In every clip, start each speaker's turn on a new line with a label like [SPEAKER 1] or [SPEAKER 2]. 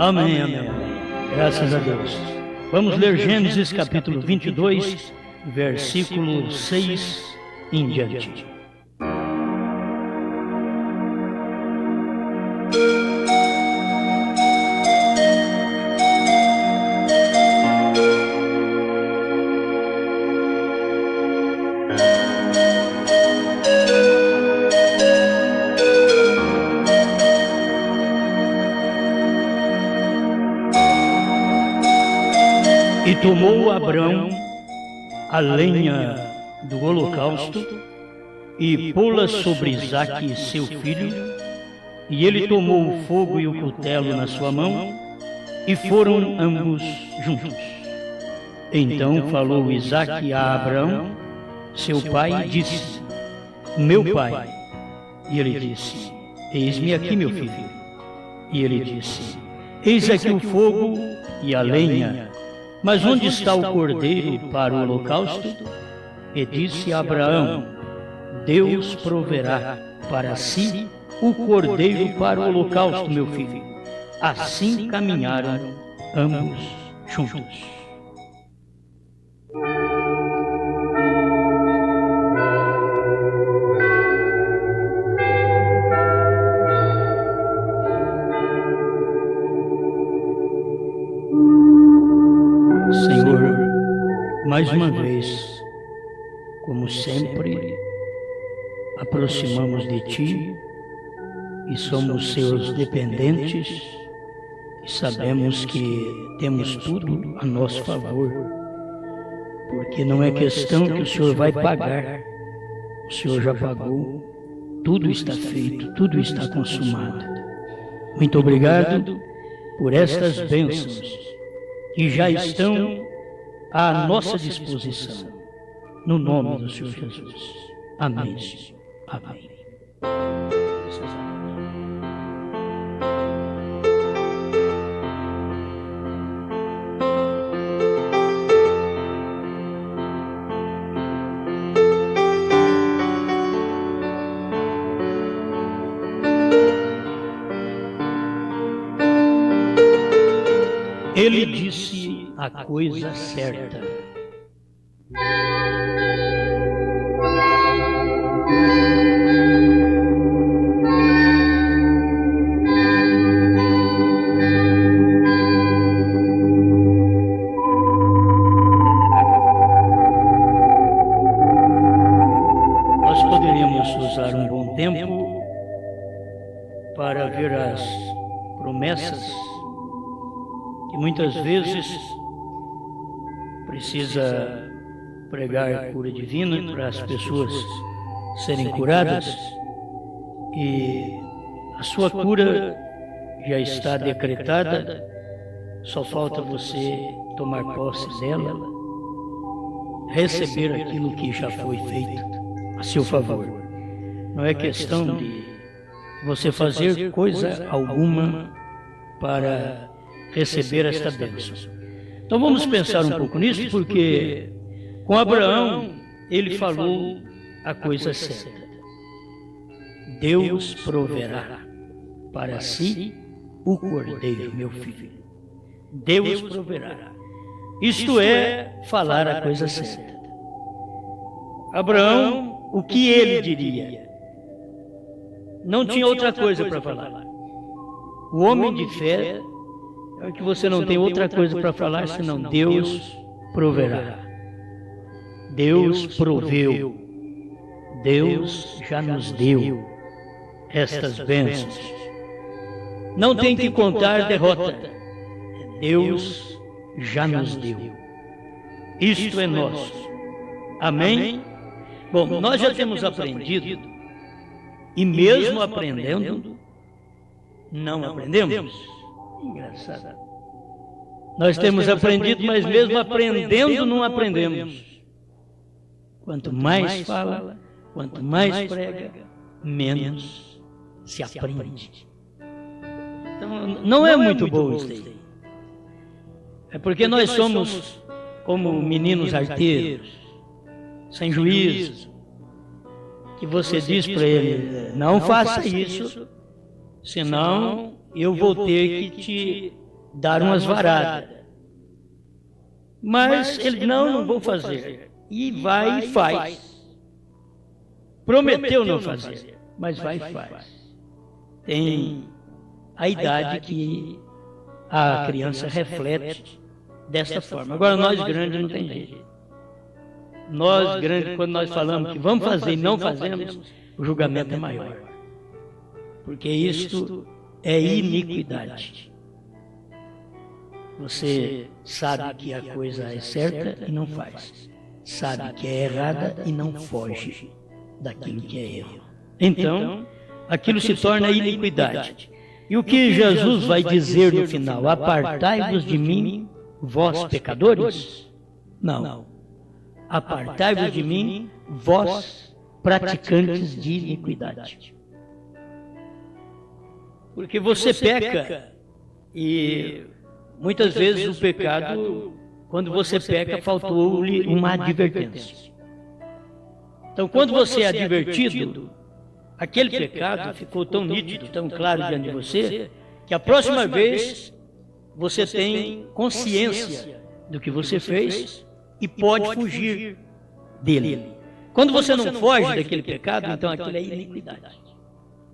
[SPEAKER 1] Amém, amém, amém. Graças a Deus. Vamos ler Gênesis capítulo 22, versículo 6 em diante. E tomou Abrão a lenha do holocausto e pô-la sobre Isaque, seu filho, e ele tomou o fogo e o cutelo na sua mão, e foram ambos juntos. Então falou Isaque a Abrão, seu pai, e disse: Meu pai. E ele disse: Eis-me aqui, meu filho. E ele disse: Eis aqui o fogo e a lenha, mas onde está o cordeiro para o holocausto? E disse a Abraão: Deus proverá para si o cordeiro para o holocausto, meu filho. Assim caminharam ambos juntos. Senhor, mais uma vez, como sempre, aproximamos de Ti e somos Seus dependentes e sabemos que temos tudo a nosso favor, porque não é questão que o Senhor vai pagar, o Senhor já pagou, tudo está feito, tudo está consumado. Muito obrigado por estas bênçãos que já estão à nossa disposição, no nome do Senhor Jesus. Amém. Amém. Ele disse a coisa certa. Nós poderíamos usar um bom tempo para ver as promessas que muitas vezes precisa pregar cura divina para as pessoas serem curadas, e a sua cura já está decretada, só falta você tomar posse dela, receber aquilo que já foi feito a seu favor. Não é questão de você fazer coisa alguma para receber esta bênção. Então vamos pensar um pouco nisso, porque com Abraão ele falou a coisa certa. Deus proverá para si o cordeiro, meu filho. Deus proverá. Isto é falar a coisa certa. Abraão, o que ele diria? Não tinha outra coisa para falar. O homem de fé é que você não tem outra coisa para falar senão Deus proverá. Deus proveu. Deus já nos deu estas bênçãos. Não tem que contar derrota. Deus já nos deu. Isto é nosso. Amém? Bom, nós já temos aprendido, e mesmo aprendendo, não aprendemos. Engraçado. Nós temos aprendido, mas mesmo aprendendo, não aprendemos. Quanto mais fala, quanto mais prega, menos se aprende. Então, não é muito bom isso aí. É porque nós somos como meninos arteiros, sem juízo, que você diz para ele: não faça isso, senão eu vou ter que te dar umas varadas. Mas ele, não vou fazer. E vai e faz. Prometeu não fazer, mas vai e faz. Tem a idade que a criança reflete dessa forma. Agora, nós grandes não tem jeito. Nós grandes, quando nós falamos que vamos fazer e não fazemos, o julgamento é maior. Porque isto é iniquidade. Você sabe que a coisa é certa e não faz. Sabe que é errada e não foge daquilo que é erro. Então, aquilo se torna iniquidade. E o que Jesus vai dizer no final? Apartai-vos de mim, vós pecadores? Não. Apartai-vos de mim, vós praticantes de iniquidade. Porque você peca e muitas vezes o pecado, quando você peca, faltou-lhe uma advertência. Então, quando você é advertido, aquele pecado ficou tão nítido, tão claro diante de você, que a próxima vez você tem consciência do que você fez e pode fugir dele. Quando você não foge daquele pecado, então aquilo é iniquidade.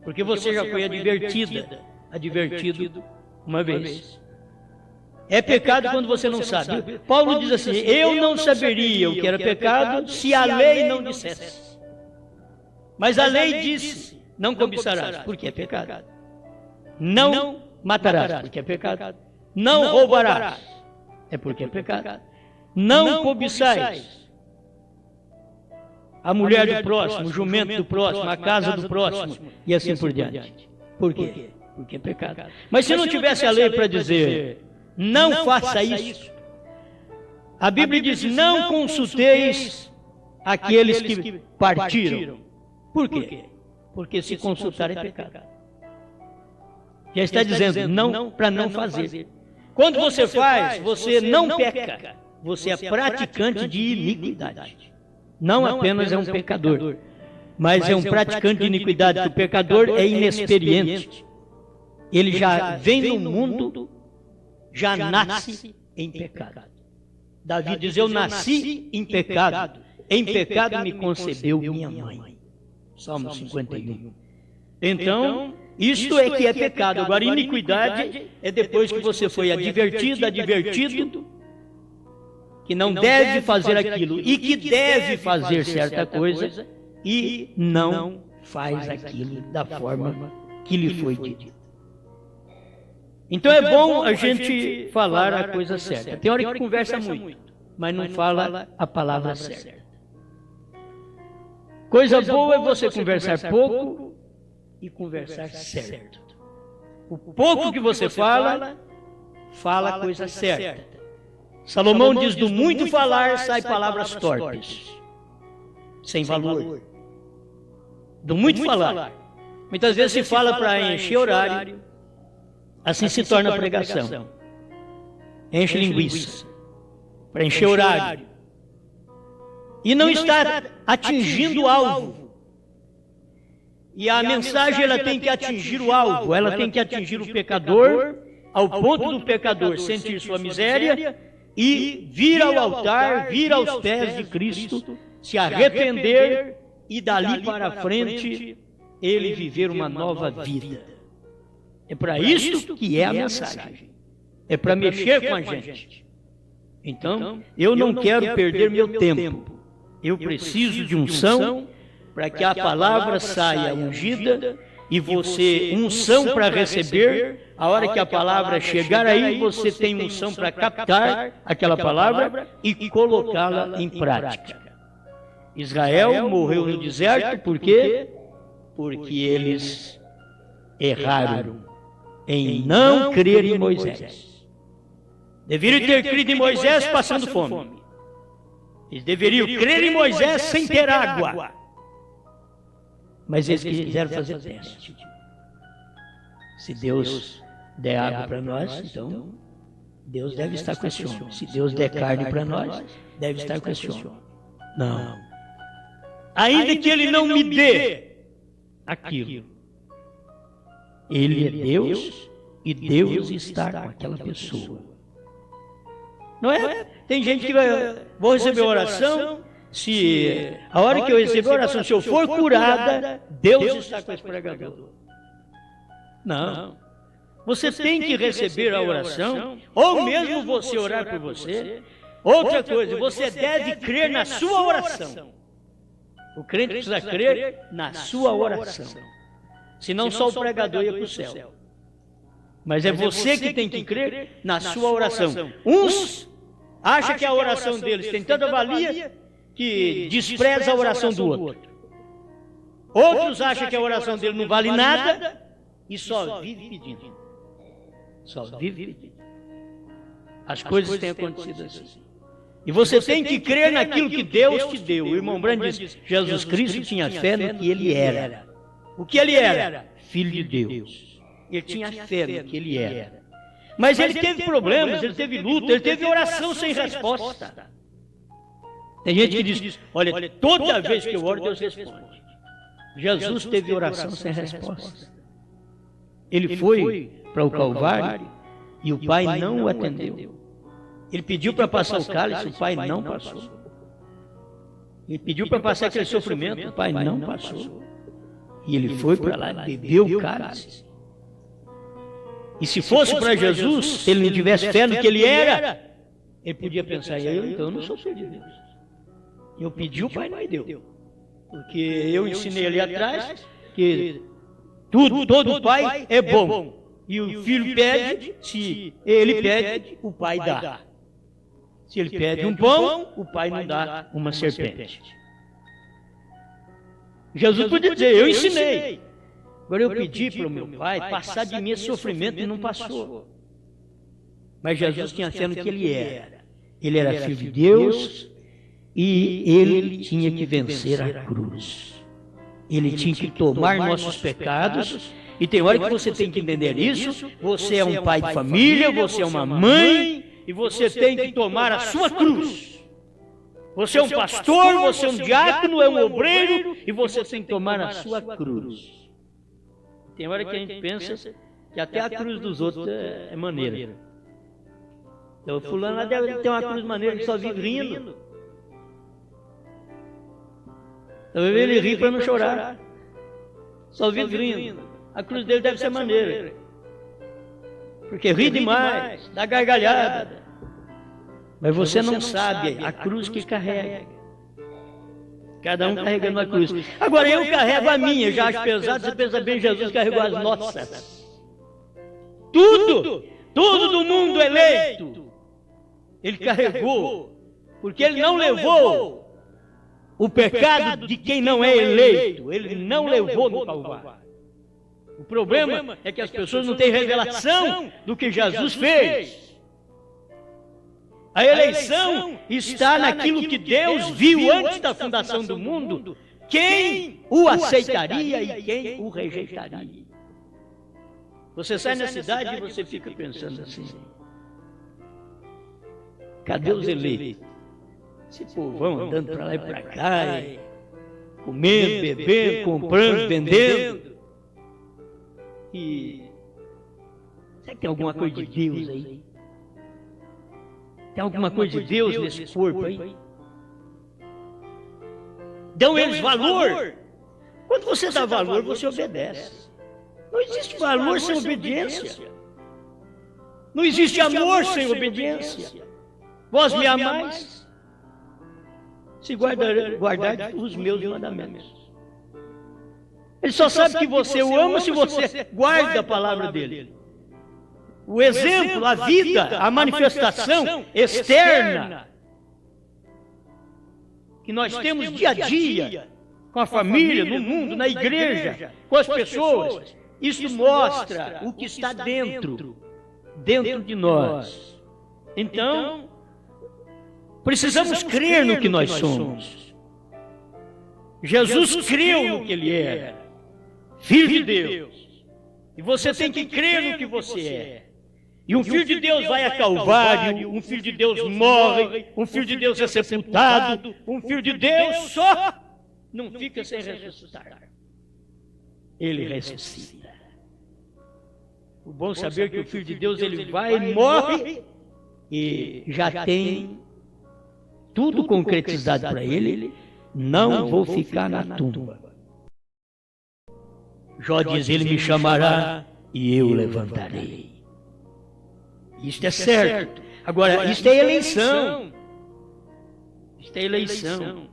[SPEAKER 1] Porque você já foi advertido uma vez. É pecado quando você não sabe. Paulo diz assim, eu não saberia o que era pecado se a lei não dissesse. Mas a lei disse, não cobiçarás, porque é pecado. Não matarás, porque é pecado. Não roubarás, é porque é pecado. Não cobiçais a mulher do próximo, o jumento do próximo, a casa do próximo, e assim por diante. Por quê? Porque é pecado. Mas se não tivesse a lei para dizer, não faça isso, a Bíblia diz, não consulteis aqueles que partiram. Por quê? Porque se consultar é pecado. Já está dizendo, não para não fazer. Quando você faz, você não peca, você é praticante de iniquidade. Não apenas é um pecador, mas é um praticante de iniquidade, porque o pecador é inexperiente. Ele já vem no mundo, já nasce em pecado. Davi diz, eu nasci em pecado me concebeu minha mãe. Salmo 51. Então, isto é que é pecado. Agora, iniquidade é depois que você foi advertido, que não deve fazer aquilo e que deve fazer certa coisa e não faz aquilo da forma que lhe foi dito. Então é bom a gente falar a coisa certa. Tem hora que conversa muito, mas não fala a palavra certa. Coisa boa é você conversar pouco e conversar certo. O pouco que você fala a coisa certa. Salomão diz, do muito falar sai palavras torpes, sem valor. Do muito falar. Muitas vezes se fala para encher horário, assim se torna pregação. Enche linguiça, para encher horário. E não está atingindo o alvo. E a mensagem ela tem que atingir o alvo, ela tem que atingir o pecador, ao ponto do pecador sentir sua miséria e vir ao altar, vir aos pés de Cristo, se arrepender e dali para frente ele viver uma nova vida. É para isso que é a mensagem. É para mexer com a gente. Então, eu não quero perder meu tempo. Eu preciso de unção para que a palavra saia ungida e você, unção para receber. A hora que a palavra chegar aí, você tem unção para captar aquela palavra e colocá-la em prática. Israel morreu no deserto, por quê? Porque eles erraram em não crer em Moisés. Deveriam ter crido em Moisés passando fome. Eles deveriam crer em Moisés sem ter água. Mas eles quiseram fazer teste. Se Deus der água para nós, então Deus deve estar com esse homem. Se Deus der carne para nós, deve estar com esse homem. Não. Ainda que ele não me dê aquilo, ele é Deus e Deus está com aquela pessoa. Não é? Tem gente que vai, vou receber oração, se a hora que eu receber oração, se eu for curada, Deus está com esse pregador. Não. Você tem que receber a oração, ou mesmo você orar por você. Outra coisa, você deve crer na sua oração. O crente precisa crer na sua oração. Senão só o pregador ia para o céu. Mas é você que tem que crer na sua oração. Uns acham que a oração deles tem tanta valia que despreza a oração do outro. Outros acham que a oração dele não vale nada e só vive pedindo. Só vive pedindo. As coisas têm acontecido assim. E você tem que crer naquilo que Deus te deu. O irmão Branham diz, Jesus Cristo tinha fé no que ele era. O que ele era? Filho de Deus. Ele tinha fé no que ele era. Mas ele teve problemas, ele teve luta, ele teve oração sem resposta. Tem gente que diz, olha, toda vez que eu oro, Deus responde. Jesus teve oração sem resposta. Ele foi para o Calvário e o Pai não o atendeu. Ele pediu para passar o cálice, o Pai não passou. Ele pediu para passar aquele sofrimento, o Pai não passou. E ele foi para lá e bebeu o cálice. E se fosse para Jesus, se ele não tivesse fé no que ele era, ele podia pensar, então eu não sou filho de Deus. Eu pedi, o Pai não me deu. Porque eu ensinei ali atrás que todo pai é bom. E o filho pede, se ele pede, o pai dá. Se ele pede um pão, o pai não dá uma serpente. Jesus podia dizer, eu ensinei. Agora eu pedi para o meu pai passar de mim esse sofrimento e não passou. Mas Jesus tinha fé no que ele era. Ele era filho de Deus e ele tinha que vencer a cruz. Ele tinha que tomar nossos pecados. E tem hora que você tem que entender isso. Você é um pai de família, você é uma mãe, e você tem que tomar a sua cruz. Você é um pastor, você é um diácono, é um obreiro, e você tem que tomar a sua cruz. Tem hora que a gente pensa que até a cruz dos outros é maneira. Então, fulano lá deve ter uma cruz maneira que só vive rindo. Então, ele ri para não chorar. Só vive rindo. A cruz dele deve ser maneira. Porque ri demais, dá gargalhada. Mas você não sabe a cruz que carrega. Cada um carregando a cruz. Agora eu carrego a minha, já acho pesado, você pensa bem, Jesus carregou as nossas. Tudo do mundo eleito, ele carregou. Porque ele não levou o pecado de quem não é eleito. Ele não levou no Calvário. O problema é que as pessoas não têm revelação do que Jesus fez. A eleição está naquilo que Deus viu antes da fundação do mundo, quem o aceitaria e quem o rejeitaria. Você sai na cidade e você fica pensando assim, cadê os eleitos? Esse povão andando para lá e para cá, comendo, bebendo, comprando, vendendo. E será que tem alguma coisa de Deus aí? Tem alguma coisa de Deus nesse corpo aí? Dão eles valor? Quando você dá valor, você obedece. Não existe valor sem obediência. Não existe amor sem obediência. Vós me amais se guardar os meus mandamentos. Ele só sabe que você o ama se você guarda a palavra dele. O exemplo, a vida, a manifestação externa que nós temos dia a dia, com a família, no mundo, na igreja, com as pessoas, isso mostra o que está dentro de nós. Então, precisamos crer no que nós somos. Jesus creu no que ele era, Filho de Deus. E você tem que crer no que você é. E um filho de Deus vai a Calvário, um filho de Deus morre, um filho de Deus é sepultado, um filho de Deus só não fica sem ressuscitar. Ele ressuscita. O bom saber que o Filho de Deus, ele vai, morre, e já tem tudo concretizado para ele. Não vou ficar na tumba. Jó diz, ele me chamará e eu levantarei. Isto é certo. Agora, isto é eleição. Isto é eleição.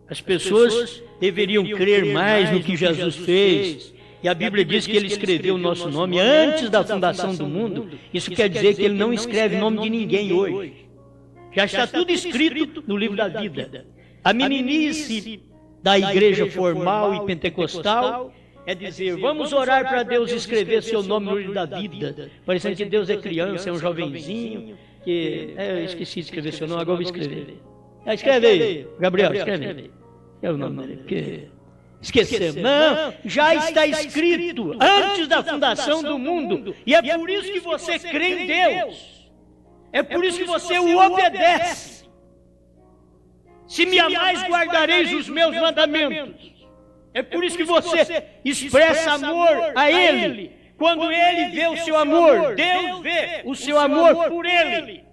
[SPEAKER 1] As pessoas deveriam crer mais no que Jesus fez. E a Bíblia diz que ele escreveu o nosso nome antes da fundação do mundo. Isso quer dizer que ele não escreve o nome de ninguém hoje. Já está tudo escrito no livro da vida. A meninice da igreja formal e pentecostal é dizer, vamos orar para Deus escrever seu nome no livro da vida. Parecendo que Deus é criança, é um jovenzinho, que... eu esqueci de escrever seu nome, agora vou escrever. Escreve aí, Gabriel, escreve aí. É o nome dele, porque... Esquecemos. Não, já está escrito antes da fundação do mundo. E é por isso que você crê em Deus. É por isso que você o obedece. Se me amais, guardareis os meus mandamentos. É por isso que você expressa amor a Ele. Quando Ele vê o seu amor, Deus vê o seu amor por Ele.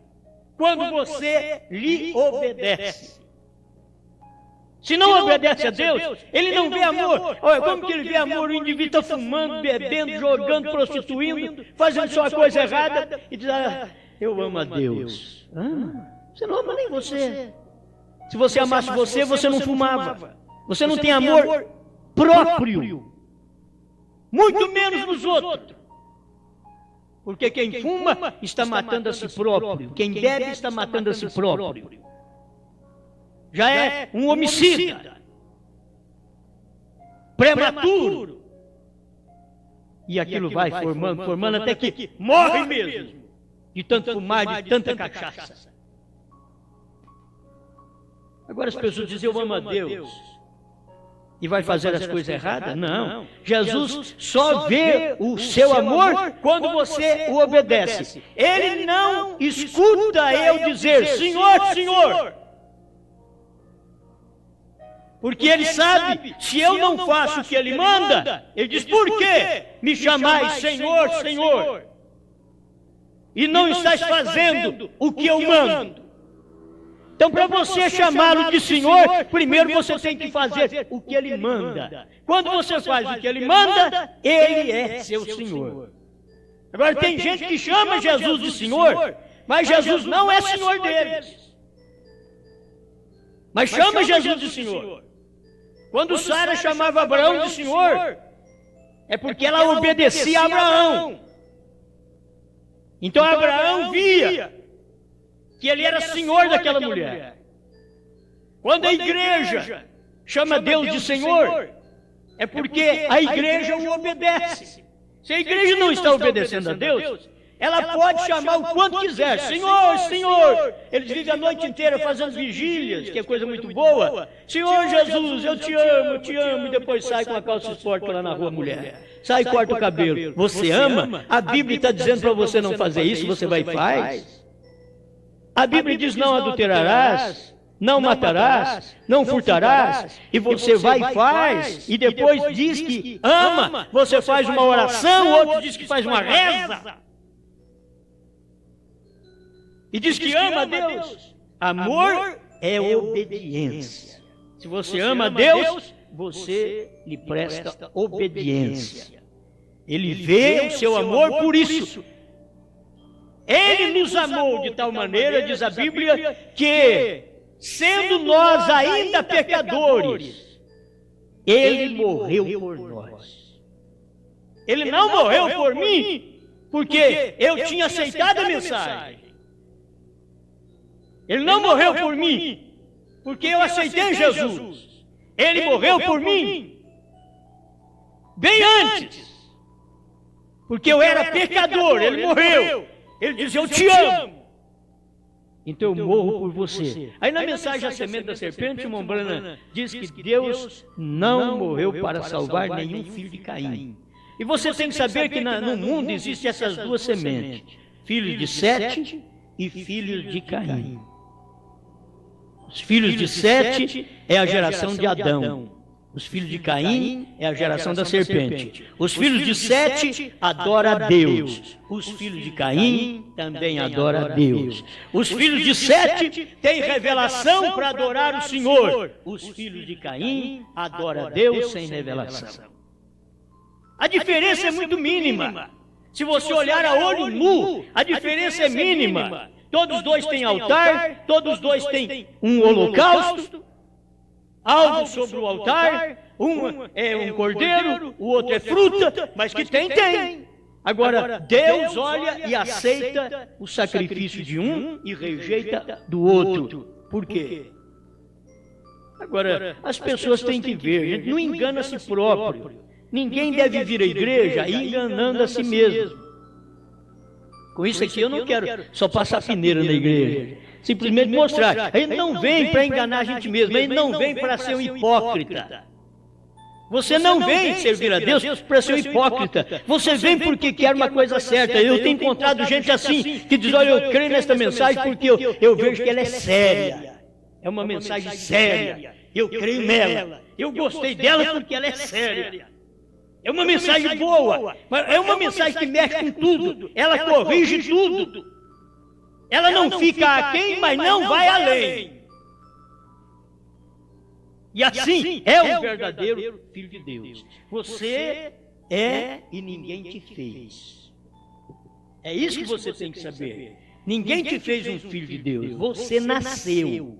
[SPEAKER 1] Quando você lhe obedece. Se não obedece a Deus, Ele não vê amor. Olha, como que Ele vê amor? O indivíduo está fumando, bebendo, jogando, prostituindo, fazendo só a coisa errada e diz, eu amo a Deus. Você não ama nem você. Se você amasse você, você não fumava. Você não tem amor próprio. Muito menos nos outros. Porque quem fuma está matando a si próprio. Quem bebe está matando a si próprio. Já é um homicida. Prematuro. E aquilo vai formando até que morre mesmo. De tanto fumar, de tanta cachaça. Agora as pessoas dizem, eu amo a Deus. E vai fazer as coisas erradas? Não. Jesus só vê o seu amor quando você o obedece. Ele não escuta eu dizer, Senhor, Senhor. Porque ele sabe, se eu não faço o que ele manda, ele diz, por que me chamais Senhor, Senhor? E não estás fazendo o que eu mando. Então, para você chamá-lo de Senhor, primeiro você tem que fazer o que Ele manda. Quando você faz o que Ele manda, Ele é seu Senhor. Agora, tem gente que chama Jesus de Senhor, mas Jesus não é Senhor deles. Mas chama Jesus de Senhor. Quando Sara chamava Abraão de Senhor, é porque ela obedecia a Abraão. Então, Abraão via que ele era senhor daquela mulher. Quando a igreja chama Deus de Senhor, é porque a igreja o obedece. Se a igreja não está obedecendo a Deus, ela pode chamar o quanto quiser. Senhor, Senhor. Eles vivem a noite inteira fazendo vigílias, que é coisa muito boa. Senhor Jesus, eu te amo. E depois sai com a calça esporte lá na rua, mulher. Sai e corta o cabelo. Você ama? A Bíblia está dizendo para você não fazer isso, você vai e faz. A Bíblia diz, não adulterarás, não matarás, não furtarás, e você vai e faz, e depois diz que ama, você faz uma oração, outro diz que faz uma reza, e diz que ama a Deus. Amor é obediência. Se você ama a Deus, você lhe presta obediência. Ele vê o seu amor por isso. Ele nos amou de tal maneira, diz a Bíblia, que, sendo nós ainda pecadores, Ele morreu por nós. Ele não morreu por mim, porque eu tinha aceitado a mensagem. Ele não morreu por mim, porque eu aceitei Jesus. Ele morreu por mim, bem antes, porque eu era pecador, Ele morreu. Ele diz, eu te amo. Então eu morro por você. Aí na mensagem A Semente da Serpente, o Mombrana diz que Deus não morreu para salvar nenhum filho de Caim. E você tem que saber que no mundo existem essas duas sementes. Filhos de Sete e filhos de Caim. Os filhos de Sete é a geração de Adão. Os filhos de Caim é a geração da serpente. Os filhos de Sete adoram a Deus. Os filhos de Caim também adoram a Deus. Os filhos de Sete têm revelação para adorar o Senhor. Os filhos de Caim adoram a Deus sem revelação. A diferença é muito mínima. Se você olhar a olho nu, a diferença é mínima. Todos dois têm altar, todos dois têm um holocausto, algo sobre o altar, um é um cordeiro, o outro é fruta, mas que tem. Agora, Deus olha e aceita o sacrifício de um e rejeita do outro. Por quê? Agora, as pessoas têm que ver, a gente não engana a si próprio. Ninguém deve vir à igreja enganando a si mesmo. Com isso aqui eu não quero só passar peneira na igreja. Simplesmente mostrar. A gente não vem para enganar a gente mesmo. A gente não vem para ser um hipócrita. Você não vem servir a Deus para ser um hipócrita. Você vem porque quer uma coisa certa. Eu tenho encontrado gente assim, que diz, olha, eu creio nesta mensagem porque eu vejo que ela é séria. É uma mensagem séria. Eu creio nela. Eu gostei dela porque ela é séria. É uma mensagem boa, mas é uma mensagem que mexe com tudo. Ela corrige tudo. Ela não fica aquém, mas não vai além. E assim é o verdadeiro Filho de Deus. Você é e ninguém te fez. É isso que você tem que saber. Ninguém te fez um Filho de Deus. Você nasceu.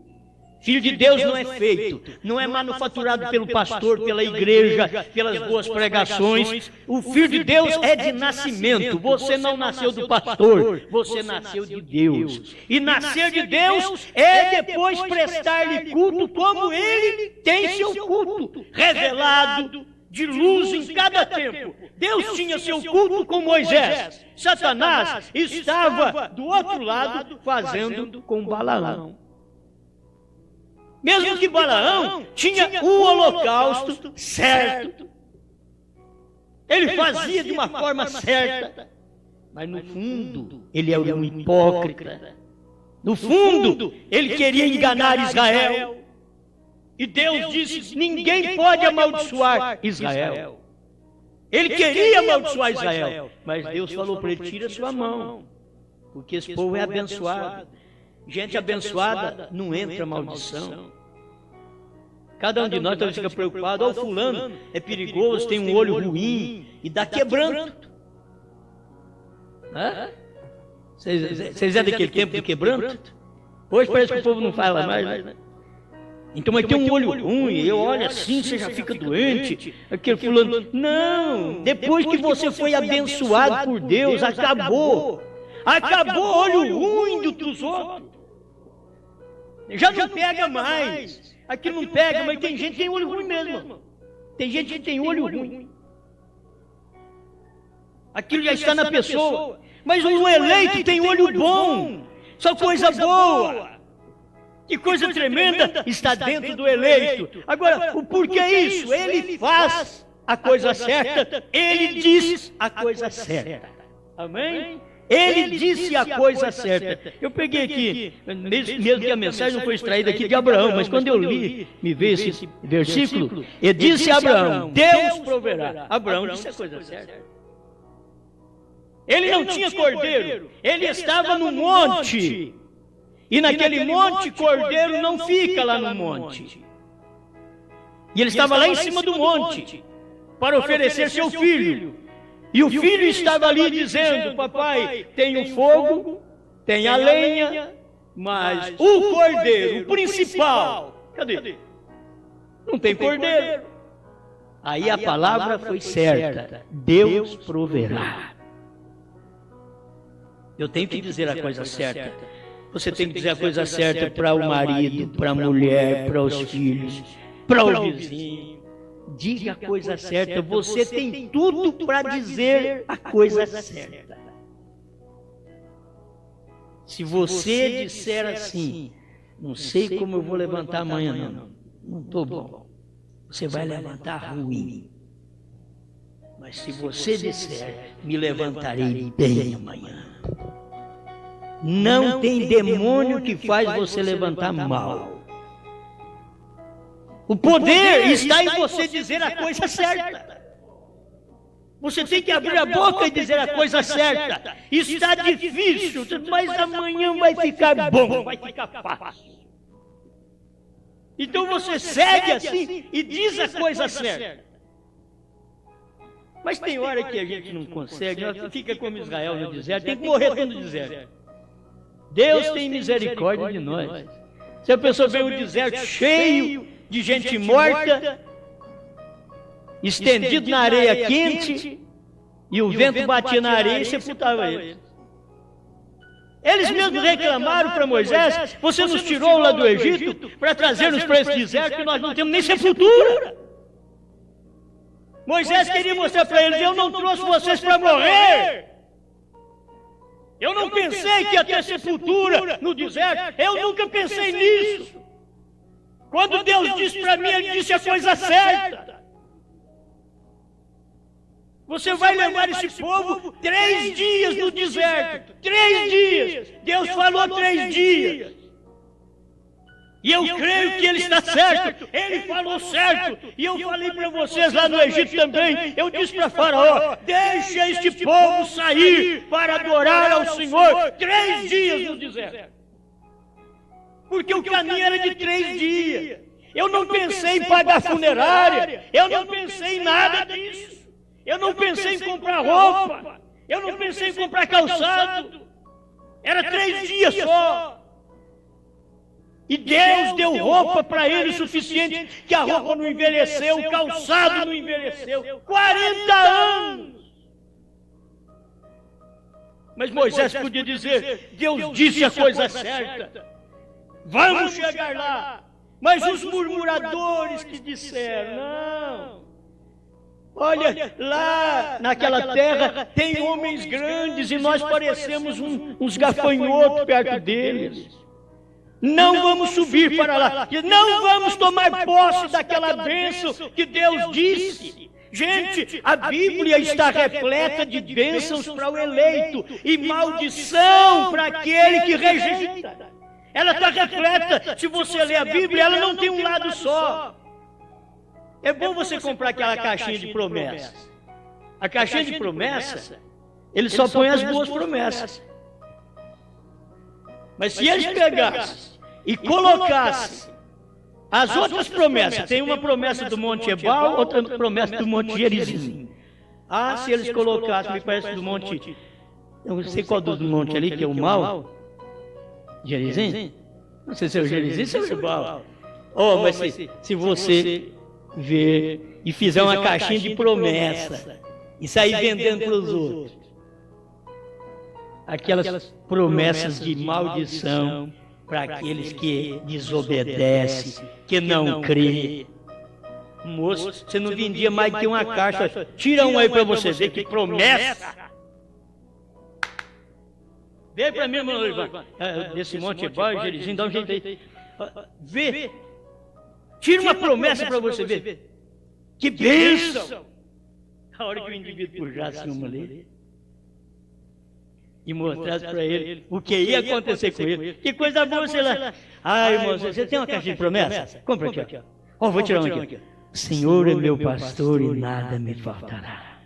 [SPEAKER 1] Filho de Deus não é feito, não é manufaturado pelo pastor, pela igreja, pelas boas pregações. O Filho de Deus é de nascimento. Você não nasceu do pastor, você nasceu de Deus. E nascer de Deus é depois prestar-lhe culto como Ele tem seu culto, revelado, de luz em cada tempo. Deus tinha seu culto com Moisés. Satanás estava do outro lado fazendo com Balaão. Mesmo que Balaão tinha o holocausto certo. Ele fazia de uma forma certa. Mas no fundo, ele era um hipócrita. No fundo, ele queria enganar Israel. E Deus disse, ninguém pode amaldiçoar Israel. Ele queria amaldiçoar Israel. Mas Deus falou para ele, tira sua mão. Porque esse povo é abençoado. Gente abençoada não entra maldição. Cada um de nós talvez fica preocupado, o fulano é perigoso, tem um olho ruim e dá quebranto. Vocês é daquele tempo de quebranto? Hoje parece que o povo não fala mais, né? Então, mas tem um olho ruim, eu olho assim, você já fica doente. Aquele fulano, não, depois que você foi abençoado por Deus, acabou o olho ruim dos outros. Já não pega mais. Aqui não pega, mas tem gente que tem olho ruim mesmo. Tem gente que tem olho ruim. Aquilo já está na pessoa. Mas o eleito tem olho bom. Só coisa boa. Que coisa tremenda está dentro do eleito. Agora, o porquê isso? Ele faz a coisa certa. Ele diz a coisa certa. Amém? Ele disse a coisa certa. Eu peguei aqui, mesmo que a mensagem não foi extraída aqui de Abraão, mas quando eu li, me veio esse versículo, ele disse a Abraão, Deus proverá. Abraão disse a coisa certa. Ele não tinha cordeiro, ele estava no monte. E naquele monte, cordeiro não fica lá no monte. E ele estava lá em cima do monte, para oferecer seu filho. E o filho estava ali dizendo, papai, tem o fogo, tem a lenha, mas o cordeiro, o principal, cadê? Não tem cordeiro. Aí a palavra foi certa, Deus proverá. Eu tenho que dizer a coisa certa. Você tem que dizer a coisa certa para o marido, para a mulher, para os filhos, para o vizinho. Diga a coisa certa, você tem tudo para dizer a coisa certa. Se você disser assim, não sei como eu vou levantar amanhã, não estou bom, você vai levantar ruim. Mas se você disser, me levantarei bem amanhã. Não tem demônio que faz você levantar mal. O poder está em você dizer a coisa certa. Você tem que abrir a boca e dizer a coisa certa. Está difícil, mas amanhã vai ficar bom, vai ficar fácil. Então você segue assim e diz a coisa certa. Mas tem hora que a gente não consegue, fica como Israel no deserto, tem que morrer todo no deserto. Deus tem misericórdia de nós. Se a pessoa vê um deserto cheio de gente morta, estendido na areia quente, e o vento batia na areia e sepultava eles. Eles mesmos reclamaram para Moisés: você nos tirou lá do Egito para trazer-nos para esse deserto que nós não temos nem sepultura. Moisés queria mostrar para eles: eu não trouxe vocês para morrer. Eu não pensei que ia ter sepultura no deserto. Eu nunca pensei nisso. Quando Deus disse para mim, Ele disse a coisa certa. Você vai levar esse povo 3 dias no deserto. 3 dias. Deus falou 3 dias. E eu creio que Ele está certo. Ele falou certo. E eu falei para vocês lá no Egito também. Eu disse para Faraó: deixa este povo sair para adorar ao Senhor 3 dias no deserto. Porque o caminho era de 3 dias. Eu não pensei em pagar funerária. Eu não pensei em nada disso. Eu não pensei em comprar roupa. Eu não pensei em comprar calçado. Era 3 dias só. E Deus deu roupa para ele o suficiente, que a roupa não envelheceu, o calçado não envelheceu. 40 anos! Mas Moisés podia dizer: Deus disse a coisa certa. Vamos chegar lá. Mas os murmuradores que disseram: não. Olha, lá naquela terra tem homens grandes e nós parecemos uns gafanhotos perto deles. Não vamos subir para lá, não vamos tomar posse daquela bênção que Deus disse. Gente, a Bíblia está repleta de bênçãos para o eleito e maldição para aquele que rejeita. Ela está repleta. Se você ler a Bíblia, ela não tem um lado só. É bom você comprar aquela caixinha de promessas. A caixinha de promessa, ele só põe as boas promessas. Mas se eles pegassem e colocassem as outras promessas, tem uma promessa do Monte Ebal, outra promessa do Monte Gerizim. Ah, se eles colocassem, me parece do Monte, eu não sei qual do monte ali, que é o mal, Gerizim? Não sei se é o Gerizim ou se é o Ebal. Oh, mas se você ver e fizer uma caixinha de promessa e sair vendendo para os outros, aquelas promessas de maldição para aqueles que desobedecem, que não crê. Moço, você não vendia mais que uma caixa. Tira um aí para você ver que promessa. Vê para mim, meu irmão, desse Monte Ebal, Gerizim, dá um jeito aí. Vê. Tira uma promessa para você ver. Que bênção! A hora que o indivíduo puxasse uma ali e mostrasse para ele o que ia acontecer com ele. Que coisa boa, sei lá. Ai, irmão, você tem uma caixinha de promessa? Compra aqui, ó. Ó, vou tirar uma aqui. O Senhor é meu pastor e nada me faltará.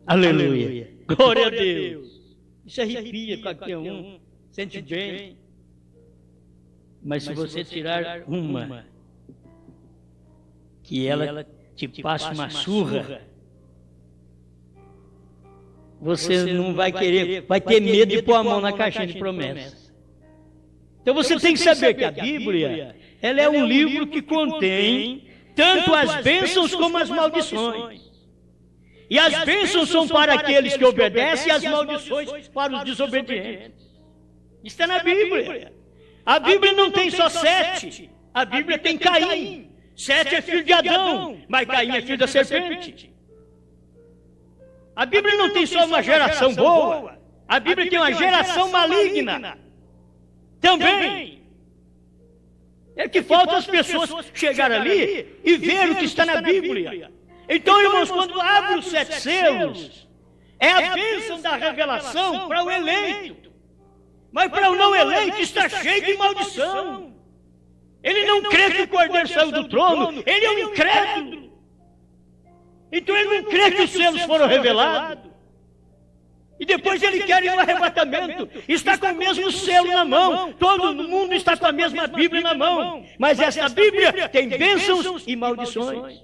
[SPEAKER 1] Aleluia. Glória a Deus. Isso arrepia qualquer um. Sente bem. Mas se você tirar uma, que ela te passa uma surra, você não vai querer, vai ter medo de pôr a mão na caixinha de promessas. Então você tem que saber que a Bíblia, ela é um livro que contém tanto as bênçãos como as maldições. E as bênçãos são para aqueles que obedecem e as maldições para os desobedientes. Está na Bíblia. A Bíblia não tem só Sete, a Bíblia tem Caim. Sete é filho de Adão, mas Caim é filho da serpente. A Bíblia não tem só uma geração boa, a Bíblia tem uma geração maligna também. É que falta as pessoas chegarem ali e ver o que está na Bíblia. Então, irmãos, quando abre os 7 selos, é a bênção da revelação para o eleito. Mas para o não eleito está cheio de maldição. Ele não crê que o Cordeiro saiu do trono, ele é um incrédulo. Então ele não crê que os selos foram revelados. E depois ele quer ir no arrebatamento. Está com o mesmo selo na mão. Todo mundo está com a mesma Bíblia na mão. Mas esta Bíblia tem bênçãos e maldições.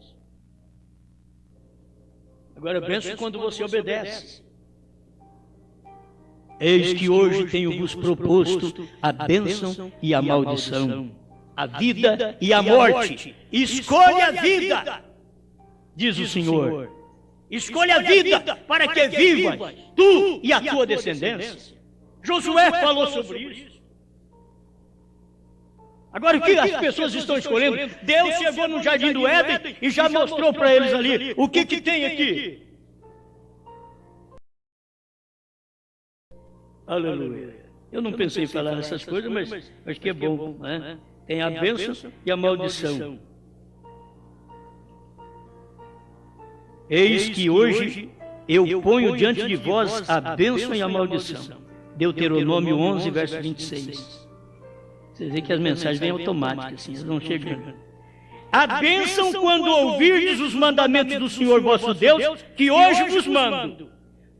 [SPEAKER 1] Agora, bênção quando você obedece. Eis que hoje tenho-vos proposto a bênção e a maldição, a vida e a morte. Escolha a vida, diz o Senhor. Escolha a vida para que vivas, tu e a tua descendência. Josué falou sobre isso. Agora, o que as pessoas estão escolhendo? Deus chegou no jardim do Éden e já mostrou para eles ali. O que tem aqui? Aleluia. Eu não pensei em falar essas coisas, mas acho que é bom, né? Tem a bênção e a maldição. Eis que hoje eu ponho diante de vós a bênção e a maldição. Deuteronômio 11, verso 26. Vocês veem que as mensagens vêm automáticas, assim, elas não chegam. A bênção quando ouvirdes os mandamentos do Senhor vosso Deus, que hoje vos mando.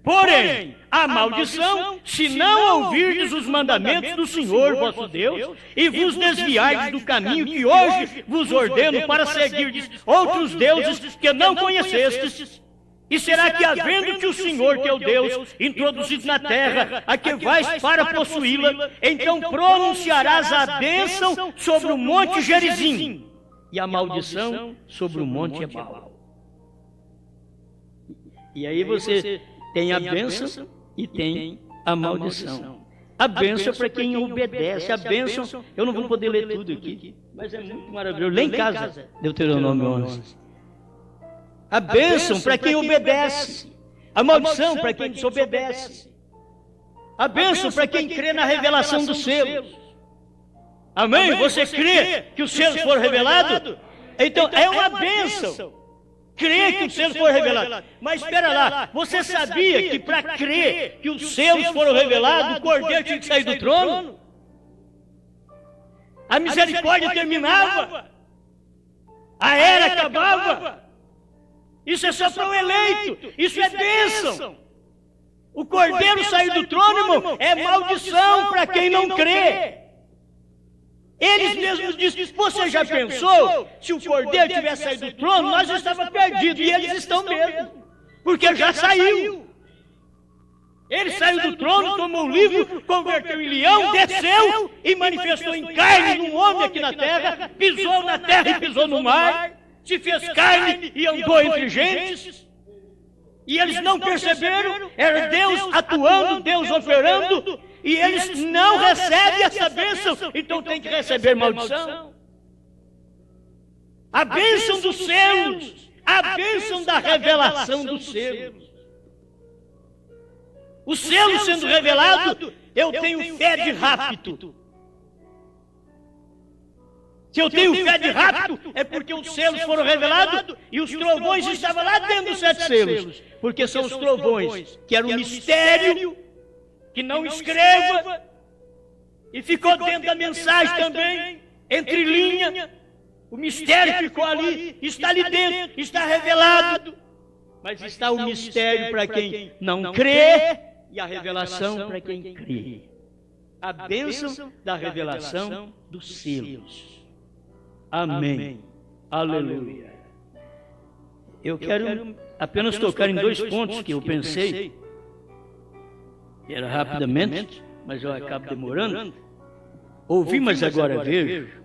[SPEAKER 1] Porém, a maldição, se não ouvirdes os mandamentos do Senhor vosso Deus, e vos desviardes do caminho que hoje vos ordeno para seguirdes outros deuses que não conhecestes, e será que, havendo-te o Senhor teu Deus introduzido na terra, a que vais para possuí-la, então pronunciarás a bênção sobre o monte Gerizim, e a maldição sobre o monte Ebal. E aí você tem a bênção e tem a maldição. A bênção é para quem obedece. A bênção, eu não vou poder ler tudo aqui, mas é muito maravilhoso. Lê em casa, Deuteronômio 11. A bênção para quem obedece. A maldição para quem desobedece. A bênção para quem crê na revelação dos selos. Amém? Você crê que os selos foram revelados? Então é uma bênção. Crê que os selos foram revelados. Mas espera lá, você sabia que para crer que os selos foram revelados, o Cordeiro tinha que sair do trono? A misericórdia terminava. A era acabava. Isso é só para o eleito. Isso é bênção. O Cordeiro sair do trono, irmão, é maldição para quem não crê. Eles mesmos dizem, você já pensou, se o Cordeiro tivesse saído do trono, nós estávamos perdidos, e eles estão mesmo, porque já saiu. Ele saiu do trono, tomou o livro, converteu em leão, desceu e manifestou em carne num homem aqui na terra, pisou na terra e pisou no mar, se fez carne e andou entre gentes. E eles não perceberam, era Deus atuando, Deus operando, e eles não recebem essa bênção, então tem que receber maldição. A bênção dos selos, a bênção da revelação dos selos. O selo sendo revelado, eu tenho fé de rapto. Se eu tenho fé de rapto, é porque os selos foram revelados e os trovões estavam lá dentro dos 7 selos. Porque são os trovões, que era um mistério, que não escreva, e ficou dentro da mensagem também, entre linha. O mistério ficou ali, está ali dentro, está revelado. Mas está o mistério para quem não crê e a revelação para quem crê. A bênção da revelação dos selos. Amém. Aleluia. Eu quero apenas tocar em 2 pontos que eu pensei. Era rapidamente, mas eu acabo demorando. Ouvi, mas agora vejo.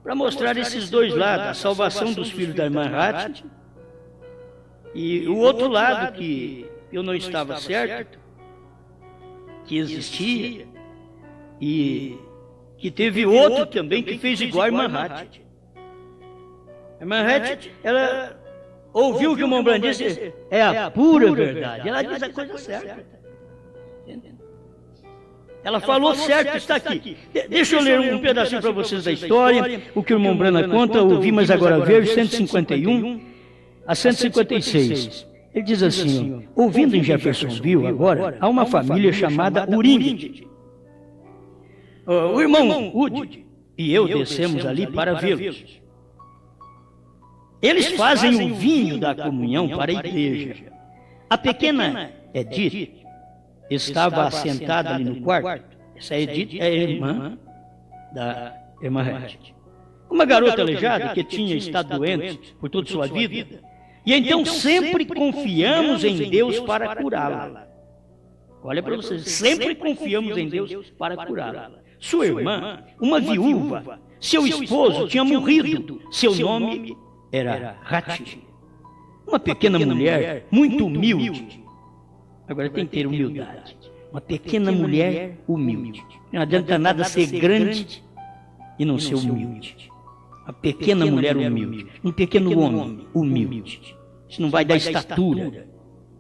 [SPEAKER 1] Para mostrar esses 2 lados, a salvação dos filhos da irmã Hattie e o outro lado que eu não estava certo, que existia, e que teve outro também que fez igual a irmã Hattie. A irmã Hattie, ela ouviu o que o irmão Branham disse, é a pura verdade. Ela diz a coisa certa. Ela falou certo, está aqui. Deixa eu ler um pedacinho para vocês da história, o que o irmão Branham conta, ouvi, mas agora vejo, 151 a 156. Ele diz assim, ouvindo em Jeffersonville agora, há uma família chamada Uring. O irmão Wood e eu descemos ali para vê-los. Eles fazem o vinho da comunhão para a igreja. A pequena Edith estava assentada ali no quarto. Essa Edith é a irmã da irmã Hatch. Uma garota aleijada que tinha estado doente por toda sua vida. E então sempre confiamos em Deus para curá-la. Olha para vocês, sempre confiamos em Deus para curá-la. Sua irmã, uma viúva, seu esposo tinha morrido. Seu nome era Hatch. Uma pequena mulher muito humilde. Agora tem que ter humildade. Uma pequena mulher humilde. Não adianta nada ser grande e não ser humilde. Uma pequena mulher humilde. Um pequeno homem humilde. Isso não vai dar estatura.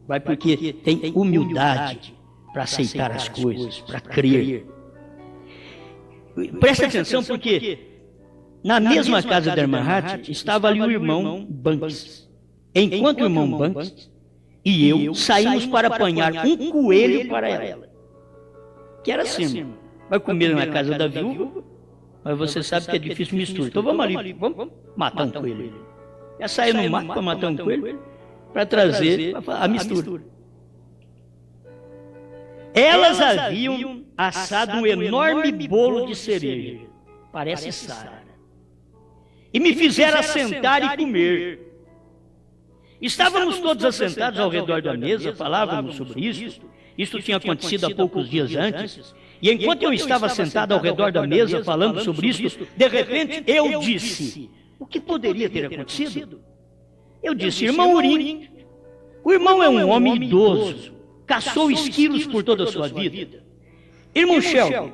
[SPEAKER 1] Vai porque tem humildade para aceitar as coisas, para crer. Presta atenção porque na mesma casa da irmã Hatch estava ali o irmão Banks. Enquanto o irmão Banks e eu saímos para apanhar um coelho para ela. Que era assim, vai comer na casa da viúva, mas você sabe que é difícil misturar. Então vamos ali, vamos matar um coelho. Já saiu no mato para matar um coelho, para trazer a mistura. Elas haviam assado um enorme bolo de cereja, parece Sara, e me fizeram assentar e comer. Estávamos todos assentados ao redor da mesa, falávamos sobre isto. Isto tinha acontecido há poucos dias antes. E enquanto eu estava sentado ao redor da mesa, falando sobre isto, de repente eu disse, o que poderia ter acontecido? Eu disse, irmão Urim, o irmão é um homem idoso, caçou esquilos por toda a sua vida. Irmão Shelby,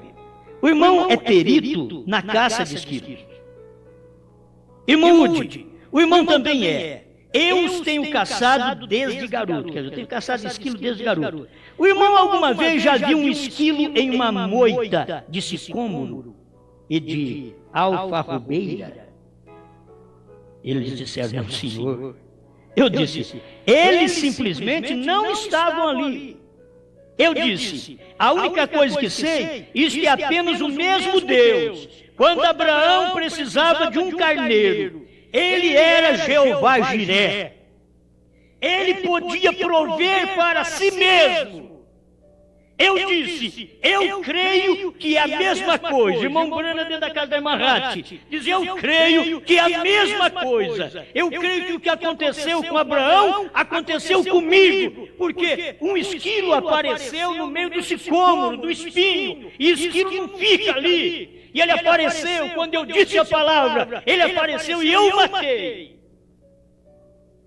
[SPEAKER 1] o irmão é perito na caça de esquilos. Irmão Woody, o irmão também é. Eu os tenho caçado desde garoto. Quer dizer, eu tenho caçado esquilo desde garoto. O irmão alguma vez já viu um esquilo em uma moita de sicômoro e de alfarrobeira? Eles disseram, não, senhor. Eu disse, eles simplesmente não estavam ali. Eu disse, a única coisa que sei, isto é apenas o mesmo Deus. Quando Abraão precisava de um carneiro, ele era Jeová Jiré. Ele podia prover para si mesmo. Eu disse, eu creio que é a mesma coisa. Irmão Brana dentro da casa da irmã Hatch dizia, eu creio que é a mesma coisa. Eu creio que o que aconteceu com Abraão aconteceu comigo. Porque um esquilo apareceu no meio do sicômoro, do espinho. E esquilo não fica ali. E ele apareceu, quando eu disse a palavra, ele apareceu e eu matei.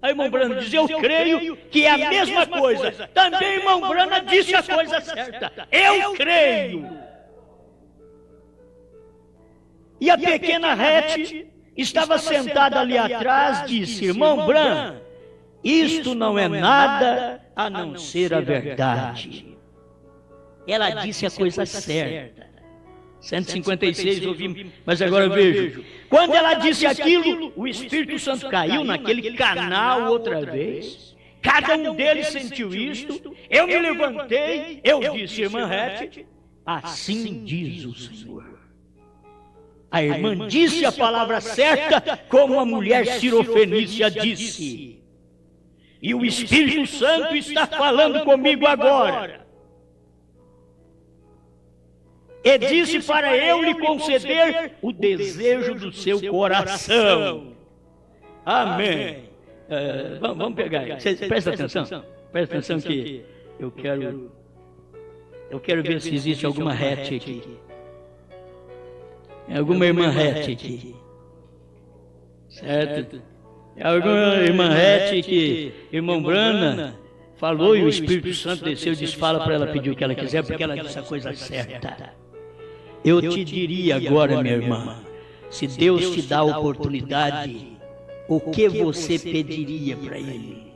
[SPEAKER 1] Aí irmão Brana dizia, eu creio que é a mesma coisa. Também irmão Brana disse a coisa certa. Eu creio. E a pequena Hatch estava sentada ali atrás, disse, irmão Brana, isto não é nada a não ser a verdade. Ela disse a coisa certa. 156 ouvimos, mas agora vejo. Quando ela disse aquilo, o Espírito Santo caiu naquele canal outra vez. Cada um deles sentiu isto. Eu me levantei, eu disse, irmã Hatch, assim diz o Senhor. A irmã disse a palavra certa, como a mulher cirofenícia disse. E o Espírito Santo está falando comigo agora. E disse para eu lhe conceder o desejo do seu coração. Amém. Vamos pegar. Presta atenção. Presta atenção que eu quero ver se existe alguma Hatch aqui. Alguma irmã Hatch aqui. Certo? Alguma irmã Hatch que irmão Brana falou e o Espírito Santo desceu e disse, fala para ela pedir o que ela quiser, porque ela disse a coisa certa. Eu te diria agora, minha irmã, se Deus te dá a oportunidade, o que você pediria para Ele?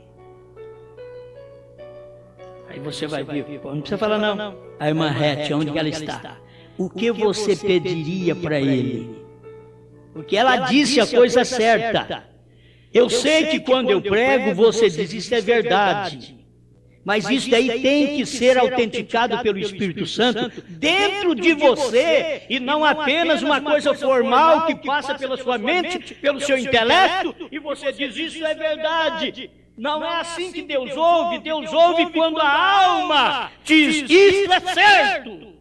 [SPEAKER 1] Aí você vai ver, não precisa falar não. A irmã Hatch, onde ela está? O que você pediria para Ele? Porque ela disse a coisa certa. Eu sei que quando eu prego, você diz, isso é verdade. Mas isso daí tem que ser autenticado pelo Espírito Santo dentro de você, e não apenas uma coisa formal que passa pela sua mente, pelo seu intelecto, e você diz, isso é verdade. Não é assim que Deus ouve. Deus ouve quando a alma diz, isso é certo.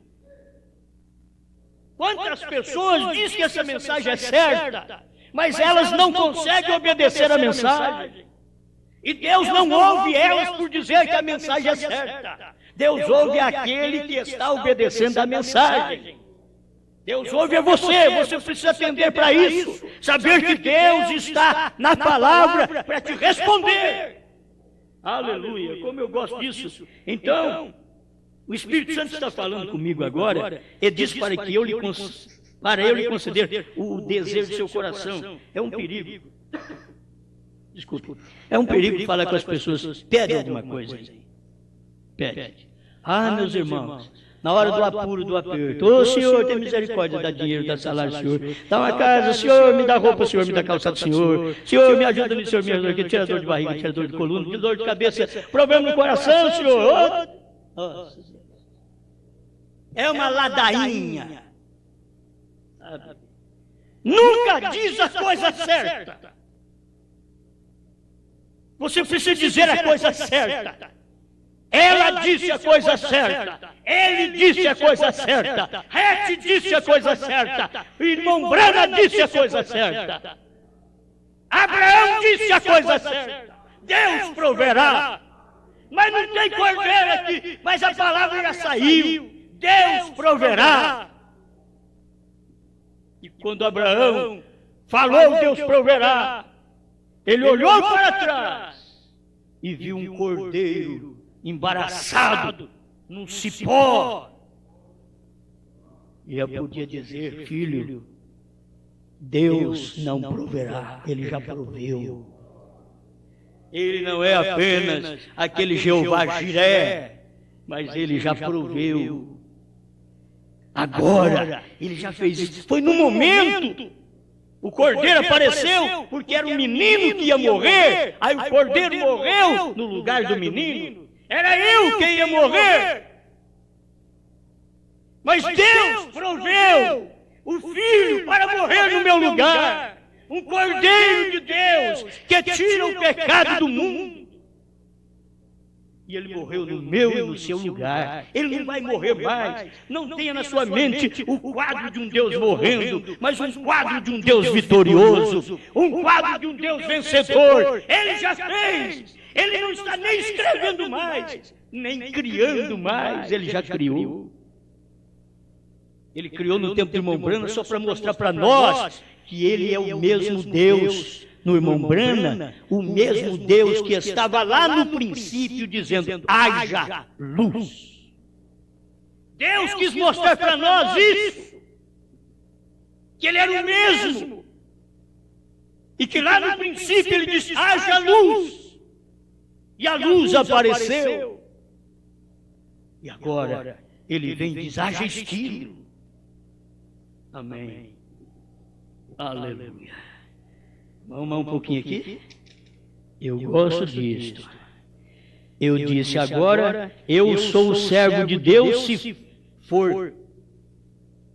[SPEAKER 1] Quantas pessoas dizem que essa mensagem é certa, mas elas não conseguem obedecer a mensagem. E Deus não ouve elas por dizer que a mensagem é certa. Deus ouve aquele que está obedecendo a mensagem. Deus ouve a você, você precisa atender para isso. Saber que Deus está na palavra para te responder. Aleluia, como eu gosto disso. Então, o Espírito Santo está falando comigo agora, e diz para que eu lhe conceder o desejo do seu coração. É um perigo. Desculpe. É um perigo falar com as pessoas, pede alguma coisa. Pede. Meus irmãos, na hora do apuro, do aperto, ô Senhor, tem misericórdia, dá dinheiro, dá salário, Senhor. Dá uma casa, Senhor, me dá roupa, Senhor, me dá calçado, Senhor. Senhor, me ajuda nisso, Senhor, me ajuda aqui, tira dor de barriga, tira dor de coluna, tira dor de cabeça, problema no coração, Senhor. É uma ladainha. Nunca diz a coisa certa. Você precisa dizer a coisa certa. Ela disse a coisa certa. Ele disse a coisa certa. Rete disse a coisa certa. Irmão Brana disse a coisa certa. Abraão disse a coisa certa. Deus proverá. Mas não tem cordeiro aqui. Mas a palavra já saiu. Deus proverá. E quando Abraão falou, Deus proverá, ele olhou para trás e viu um cordeiro embaraçado num cipó. E eu podia dizer, filho, Deus não proverá, ele já proveu. Ele não é apenas aquele Jeová Jiré, mas ele já proveu. Agora, ele já fez isso. Foi no momento. O cordeiro apareceu porque era um menino que ia morrer. Aí o cordeiro morreu no lugar do menino. Era eu que ia morrer. Mas Deus proveu o filho para morrer no meu lugar. Um cordeiro de Deus que tira o pecado do mundo. E ele morreu no meu e no seu lugar. Ele não vai morrer mais. Não tenha na sua mente o quadro de um Deus morrendo, mas um quadro de um Deus vitorioso, um quadro de um Deus vencedor. Ele já fez. Ele não está nem escrevendo mais, nem criando mais. Ele já criou. Ele criou no tempo do irmão Brana só para mostrar para nós que ele é o mesmo Deus. No irmão Brana, o mesmo Deus que estava lá no princípio dizendo, haja luz. Deus quis mostrar para nós isso, que ele era o mesmo. E que lá no princípio ele disse, haja luz. E a luz apareceu. E agora ele vem e diz, haja estilo. Amém. Aleluia. Vamos um pouquinho aqui. Eu gosto disto. Eu disse agora, eu sou o servo de Deus, se for,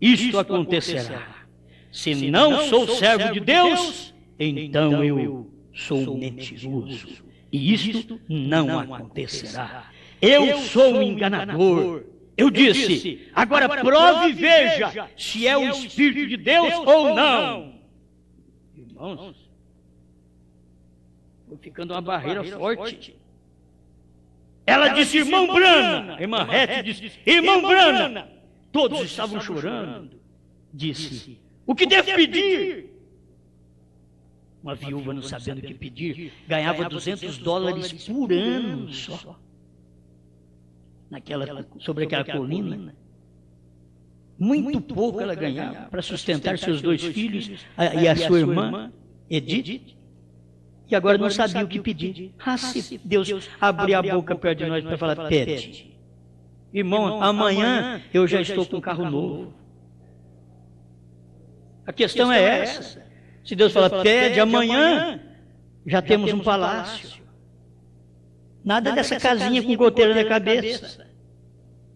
[SPEAKER 1] isto acontecerá. Se não sou servo de Deus, então eu sou mentiroso. E isto não acontecerá. Eu sou um enganador. Eu disse, agora prove e veja se é o Espírito de Deus ou não. Irmãos, foi ficando uma barreira forte. Ela disse, irmão Brana. A irmã Rete disse, irmão Brana. Todos estavam chorando. Disse, o que devo pedir? Uma viúva, não sabendo o que pedir, ganhava $200 por ano só. Sobre aquela colina. Muito pouco ela ganhava para sustentar seus 2 filhos e a sua irmã, Edith. E agora não sabia o que pedir. Se Deus abrir a boca perto de nós para falar, pede. Irmão, amanhã eu já estou com um carro novo. A questão é essa. Se Deus falar, pede, amanhã já temos um palácio. Nada dessa casinha com goteira na cabeça.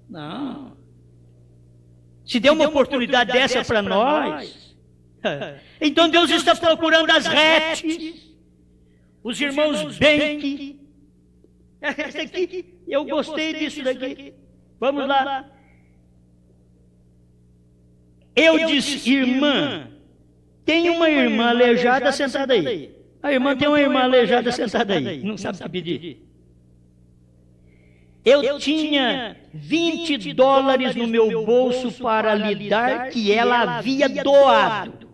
[SPEAKER 1] Não. Se der uma oportunidade dessa para nós, então Deus está procurando as retes, os irmãos Benck. Esse aqui, eu gostei disso daqui. Vamos lá. Eu disse, irmã, tem uma irmã aleijada sentada aí. A irmã tem uma irmã aleijada sentada aí. Não sabe o que pedir. Eu tinha $20 no meu bolso para lhe dar que ela havia doado.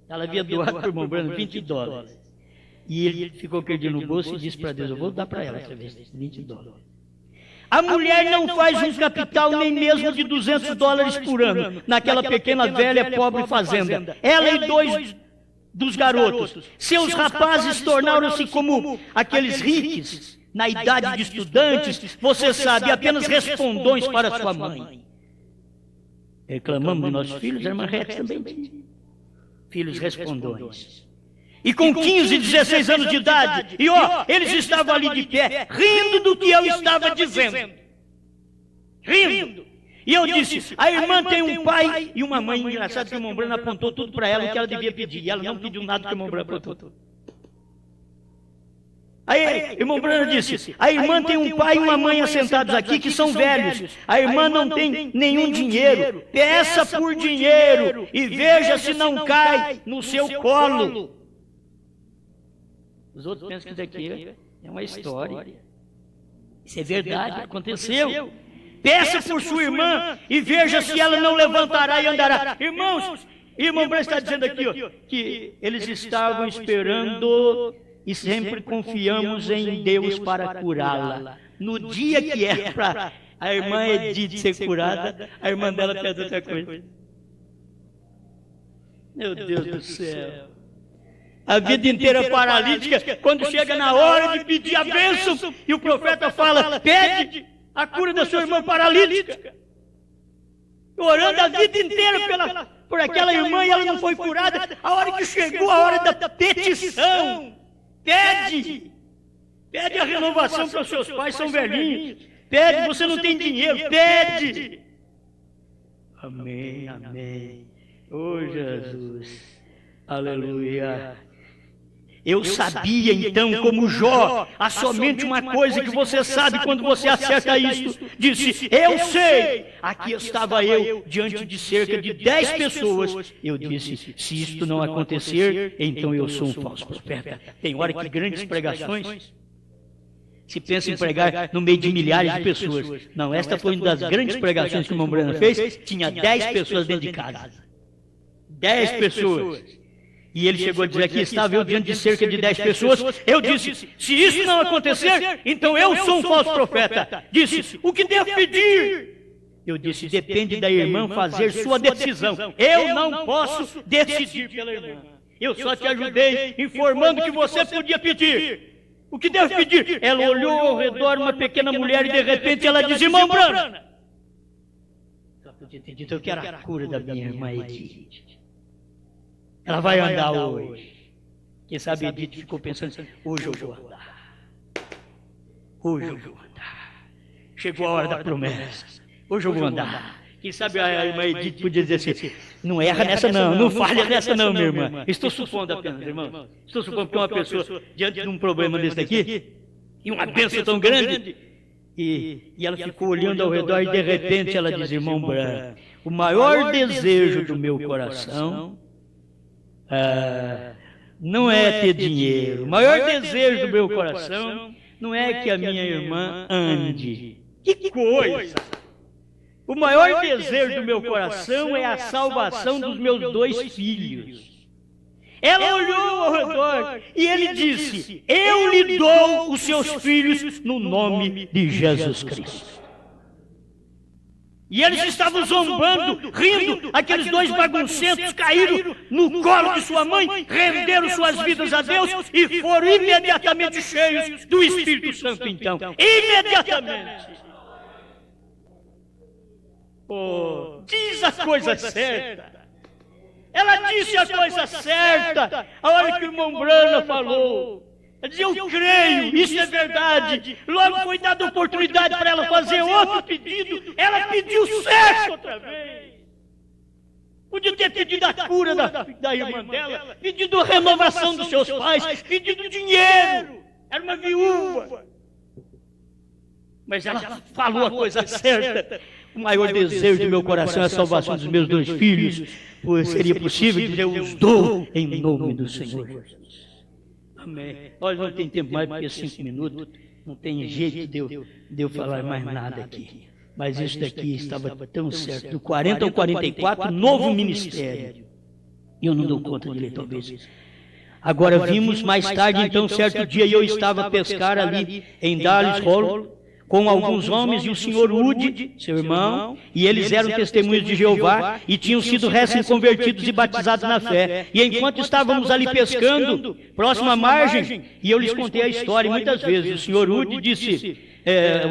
[SPEAKER 1] Ela havia doado para o irmão Branham $20. E ele ficou perdido no bolso e disse para Deus, eu vou dar para ela essa vez, $20. A mulher não faz um capital nem mesmo de $200 por ano, naquela pequena, velha, pobre fazenda. Ela e dois dos garotos. Seus rapazes tornaram-se como aqueles ricos, na idade de estudantes, você sabe, apenas respondões para sua mãe. Reclamamos de nossos filhos, a irmã Rex também tinha filhos respondões. E com 15, 16 anos de idade, e ó, eles estavam ali de pé, rindo do que eu estava dizendo. Rindo. E eu disse, a irmã tem um pai e uma mãe. Engraçado que o irmão Branham apontou tudo para ela o que ela devia pedir. E ela não pediu nada que o irmão Branham apontou. Aí o irmão Branham disse, a irmã tem um pai e uma mãe assentados aqui que são velhos. A irmã não tem nenhum dinheiro. Peça por dinheiro e veja se não cai no seu colo. Os outros pensam que isso aqui é uma história. Isso é verdade, aconteceu. Peça por sua irmã e veja se ela não levantará e andará. Irmãos, irmão Branham está dizendo aqui ó, que eles estavam esperando e sempre confiamos em Deus para curá-la. No dia que é para a irmã Edith ser curada, a irmã dela pede outra coisa. Meu Deus do céu. A vida inteira paralítica, quando chega na hora de pedir a bênção, e o profeta fala, pede a cura da sua irmã paralítica. Orando a vida inteira por aquela irmã e ela não foi curada. A hora que chegou a hora da petição, pede a renovação para os seus pais, são velhinhos. Pede, você não tem dinheiro, pede. Amém, amém. Oh Jesus, aleluia. Eu sabia então, como Jó, há somente uma coisa que você sabe quando você acerta isto. Disse, eu sei. Aqui estava eu, diante de cerca de 10 pessoas. Eu disse, se isto não acontecer, então eu sou um falso profeta. Tem hora que grandes pregações se pensa em pregar no meio de milhares de pessoas. Não, esta foi uma das grandes pregações que o irmão Branham fez. Tinha 10 pessoas dentro de casa. 10 pessoas. E ele chegou a dizer aqui, estava eu diante de cerca de 10 pessoas. Eu disse, se isso não acontecer, então eu sou um falso profeta. Disse, o que devo pedir? Eu disse, depende da irmã fazer sua decisão. Eu não posso decidir pela irmã. Eu só te ajudei informando que você podia pedir. O que devo pedir? Ela olhou ao redor uma pequena mulher e de repente ela disse, irmão Branham, só podia ter dito, eu quero a cura da minha irmã Edith. Ela vai andar hoje. Quem sabe Edith ficou pensando assim, hoje eu vou andar. Hoje eu vou andar. Chegou a hora da promessa. Hoje eu vou andar. Quem sabe a irmã Edith podia dizer assim, não erra nessa não, não falha nessa não, minha irmã. Estou supondo apenas, irmão. Estou supondo que uma pessoa, diante de um problema desse daqui, e uma bênção tão grande, e ela ficou olhando ao redor e de repente ela diz, irmão Branham, o maior desejo do meu coração não é ter dinheiro. O maior desejo do meu coração não é que a minha irmã ande. Que coisa! O maior desejo do meu coração é a salvação dos meus 2 filhos. Ela olhou ao redor e ele disse, eu lhe dou os seus filhos no nome de Jesus Cristo. E eles estavam zombando, rindo, aqueles 2 baguncentos caíram no colo de sua mãe, renderam suas vidas a Deus e foram imediatamente cheios do Espírito Santo então. Imediatamente. Oh, diz a coisa certa. Ela disse a coisa certa. A hora que o irmão Brana falou, ela dizia, eu creio, isso é verdade. Logo foi dada oportunidade para ela fazer outro pedido. Ela pediu certo outra vez. Podia ter pedido a cura da irmã dela, pedido a renovação dos seus pais, pedido dinheiro. Era uma viúva. Mas ela falou a coisa certa. O maior desejo do meu coração é a salvação dos meus 2 filhos. Pois seria possível dizer, eu os dou em nome do Senhor Jesus. Amém. Olha, não tem tempo mais, porque 5 minutos. Não tem jeito de eu falar mais nada aqui. Mas isso daqui estava tão certo. Do 40 ao 44, novo ministério. E eu não dou conta de ler, talvez. Agora vimos mais tarde, então, certo dia, eu estava a pescar ali em Dallas Hall, com alguns homens, e o senhor Wood, seu irmão, e eles eram testemunhos de Jeová, e tinham sido recém-convertidos e batizados na fé. E enquanto estávamos ali pescando, próximo à margem, e eu lhes contei a história muitas vezes, o senhor Wood disse,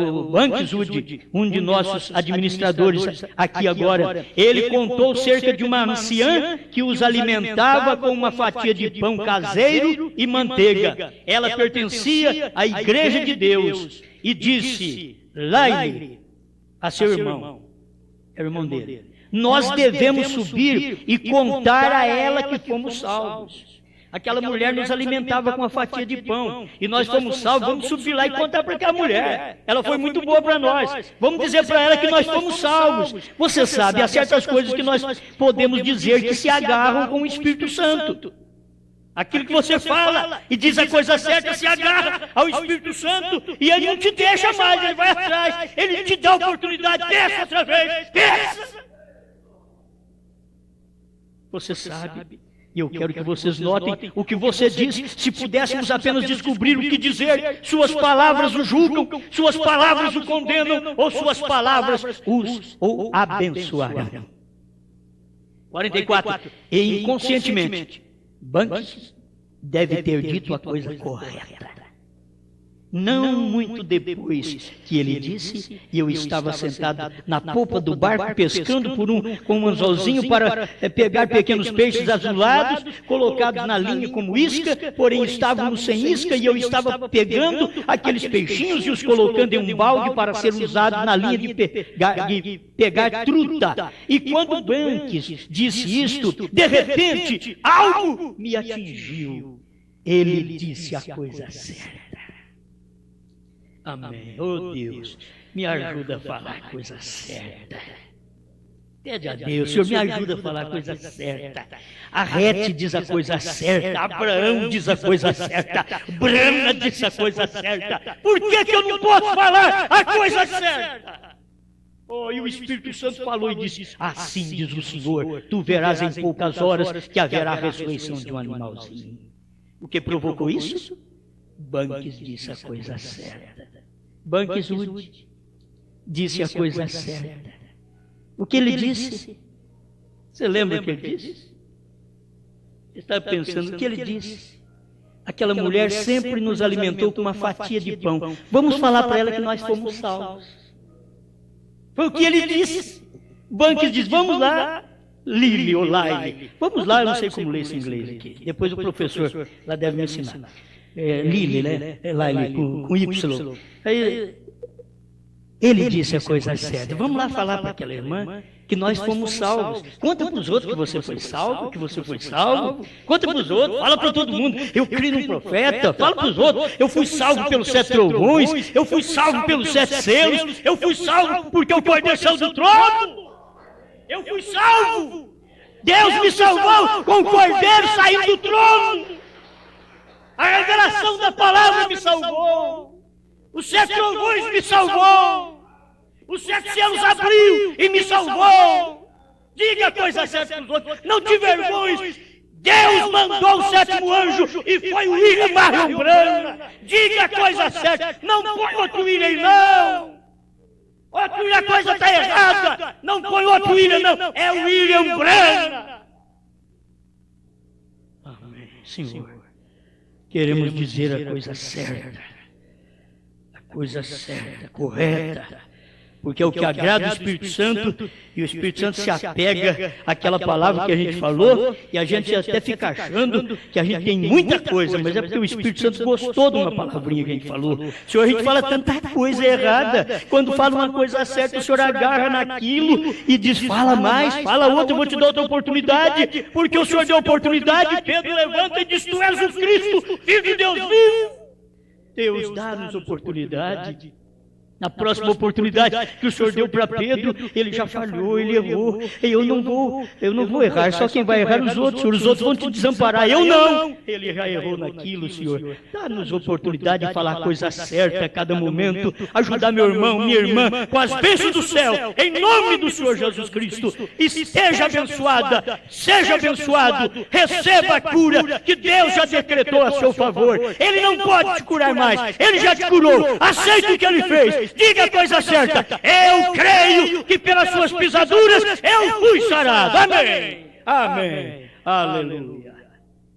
[SPEAKER 1] o Banks Wood, um de nossos administradores aqui agora, ele contou cerca de uma anciã que os alimentava com uma fatia de pão caseiro e manteiga. Ela pertencia à Igreja de Deus. E disse, Laile, a seu irmão, é o irmão dele, nós devemos subir e contar a ela que fomos salvos. Aquela mulher nos alimentava com uma fatia de pão, e nós fomos salvos, vamos subir lá e contar para aquela mulher. Ela foi muito boa para nós. Vamos dizer para ela que nós fomos salvos. Você sabe, há certas coisas que nós podemos dizer que se agarram com o Espírito Santo. Aquilo que você fala e diz a coisa certa se agarra ao Espírito Santo e ele não te deixa mais, ele vai atrás, ele te dá a oportunidade, peça outra vez, peça. Você sabe, e eu quero que vocês notem o que você diz. Se pudéssemos apenas descobrir o que dizer, suas palavras o julgam, suas palavras o condenam, ou suas palavras o abençoarão. 44. E inconscientemente, Banks deve ter dito a coisa correta. Não muito depois que ele disse, e eu estava sentado na popa do barco pescando com um anzolzinho para pegar pequenos peixes azulados, colocados na linha como isca, porém estávamos sem isca e eu estava pegando aqueles peixinhos e os colocando em um balde para ser usado na linha de pegar truta. E quando Banks disse isto, de repente, algo me atingiu. Ele disse a coisa certa. Amém. Oh Deus, me ajuda a falar a coisa certa. Pede a Deus, Senhor, me ajuda a falar a coisa certa. A Rete diz a coisa certa, Abraão diz a coisa certa, Brana diz a coisa certa. Por que eu não posso falar a coisa certa? Oh, e o Espírito Santo falou e disse, assim diz o Senhor, tu verás em poucas horas que haverá a ressurreição de um animalzinho. O que provocou isso? Banks disse a coisa certa. Banks Wood disse a coisa certa. O que ele disse? Você lembra o que ele disse? Você está pensando o que ele disse? Aquela mulher sempre nos alimentou com uma fatia de pão. Vamos falar para ela que nós fomos salvos. Foi o que ele disse. Banks diz, vamos lá, Lili ou Laile. Vamos lá, eu não sei como ler esse inglês aqui. Depois o professor lá deve me ensinar. Lili, né? Laile, com Y. Aí, ele disse a coisa certa. Vamos lá falar para aquela irmã que nós fomos salvos. Conta para os outros que você foi salvo, que você foi salvo. Conta para os outros, fala para todo mundo. Eu creio num profeta, fala para os outros. Eu fui salvo pelos 7 trovões, eu fui salvo pelos 7 selos, eu fui salvo porque o Cordeiro saiu do trono. Eu fui salvo. Deus me salvou com o Cordeiro saindo do trono. A revelação da palavra me salvou. Os 7 trovões me salvou. Os 7 céus abriu e me salvou. Diga a coisa certa para os outros. Não te vergonhes. Deus mandou o 7º anjo e foi o William Marion Brana. Diga a coisa certa. Não põe outro William, não. Outro William, a coisa está errada. Não põe outro William, não. É o William Brana. Amém, Senhor. Queremos dizer a coisa certa. A coisa certa, correta. porque é o que agrada o Espírito Santo, e o Espírito Santo se apega àquela palavra que a gente falou, e a gente até fica achando que a gente tem muita coisa, mas é porque o Espírito Santo gostou de uma palavrinha que a gente falou. Senhor, a gente fala tanta coisa errada, quando fala uma coisa certa, o Senhor agarra naquilo e diz, fala mais, fala outra, eu vou te dar outra oportunidade, porque o Senhor deu oportunidade. Pedro levanta e diz, tu és o Cristo, filho de Deus vivo. Deus dá-nos oportunidade. Na próxima oportunidade que o Senhor deu para Pedro, ele já falhou, ele errou. Eu não vou errar, só quem vai errar é os outros, Senhor. Os outros vão te desamparar, eu não. Ele já errou naquilo, Senhor. Dá-nos oportunidade de falar a coisa certa a cada momento, ajudar meu irmão, minha irmã, com as bênçãos do céu, em nome do Senhor Jesus Cristo. E seja abençoada, seja abençoado, receba a cura que Deus já decretou a seu favor. Ele não pode te curar mais, ele já te curou. Aceite o que ele fez. Diga a coisa certa. Eu creio que pelas suas pisaduras eu fui sarado. Amém. Amém. Aleluia.